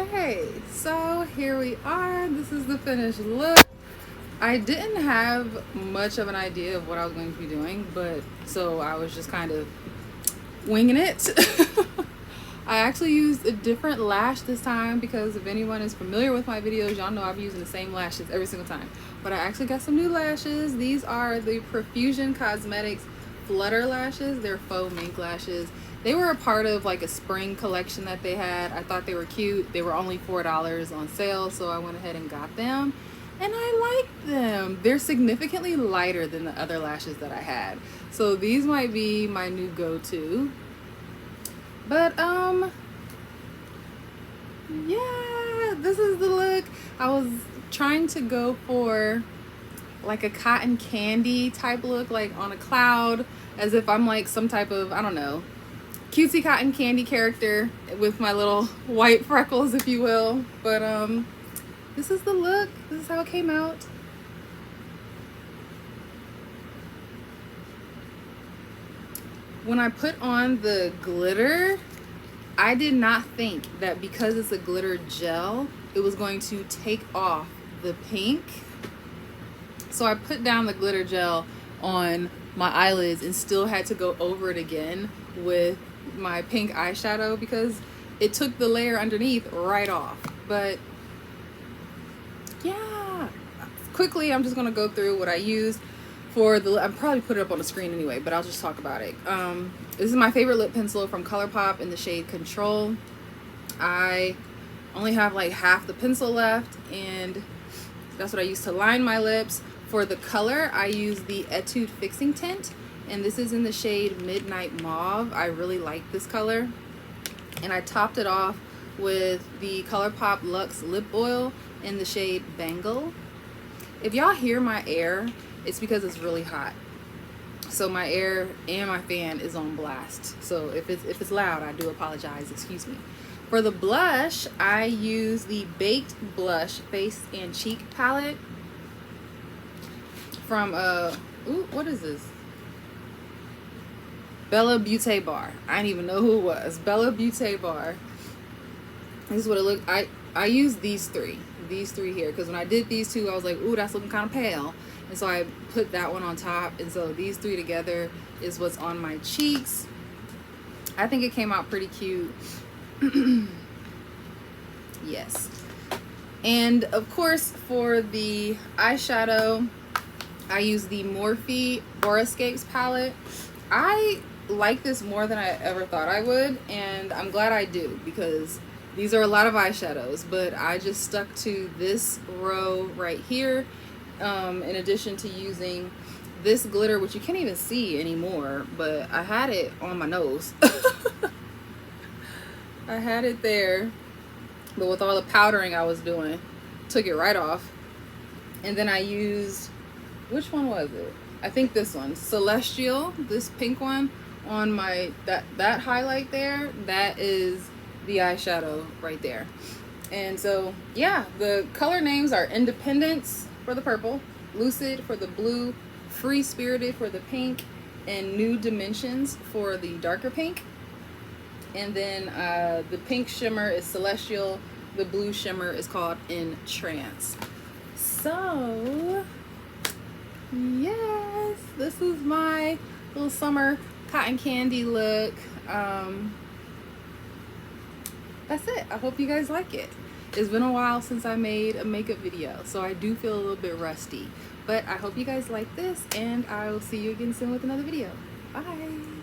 Okay, so here we are. This is the finished look. I didn't have much of an idea of what I was going to be doing, but so I was just kind of winging it. I actually used a different lash this time because if anyone is familiar with my videos, y'all know I've been using the same lashes every single time. But I actually got some new lashes. These are the Profusion Cosmetics Flutter lashes. They're faux mink lashes. They were a part of like a spring collection that they had. I thought they were cute. They were only $4 on sale, so I went ahead and got them. And I like them. They're significantly lighter than the other lashes that I had. So these might be my new go-to. But yeah, this is the look. I was trying to go for like a cotton candy type look, like on a cloud, as if I'm like some type of, I don't know, cutesy cotton candy character with my little white freckles, if you will. But this is the look. This is how it came out. When I put on the glitter, I did not think that because it's a glitter gel, it was going to take off the pink. So I put down the glitter gel on my eyelids and still had to go over it again with my pink eyeshadow because it took the layer underneath right off. But yeah, quickly I'm just gonna go through what I used for the, I'll probably put it up on the screen anyway, but I'll just talk about it. This is my favorite lip pencil from ColourPop in the shade Control. I only have like half the pencil left, and that's what I use to line my lips. For the color, I use the Etude Fixing Tint, and this is in the shade Midnight Mauve. I really like this color. And I topped it off with the ColourPop Luxe Lip Oil in the shade Bangle. If y'all hear my air, it's because it's really hot. So my air and my fan is on blast. So if it's loud, I do apologize, excuse me. For the blush, I use the Baked Blush Face and Cheek palette from ooh, what is this? Bella Beauté Bar. I didn't even know who it was. Bella Beauté Bar. This is what it looked. I used these three here, because when I did these two, I was like, ooh, that's looking kind of pale. And so I put that one on top, and so these three together is what's on my cheeks. I think it came out pretty cute. Yes. And of course, for the eyeshadow, I use the Morphe Aurascapes palette. I like this more than I ever thought I would, and I'm glad I do, because these are a lot of eyeshadows, but I just stuck to this row right here, in addition to using this glitter, which you can't even see anymore, but I had it on my nose. I had it there, but with all the powdering I was doing, took it right off. And then I used, which one was it? I think this one, Celestial, this pink one on my, that highlight there, that is the eyeshadow right there. And so yeah, the color names are Independence for the purple, Lucid for the blue, Free Spirited for the pink, and New Dimensions for the darker pink. And then the pink shimmer is Celestial, the blue shimmer is called Entrance. So yes, this is my little summer cotton candy look. That's it. I hope you guys like it. It's been a while since I made a makeup video, so I do feel a little bit rusty. But I hope you guys like this, and I will see you again soon with another video. Bye.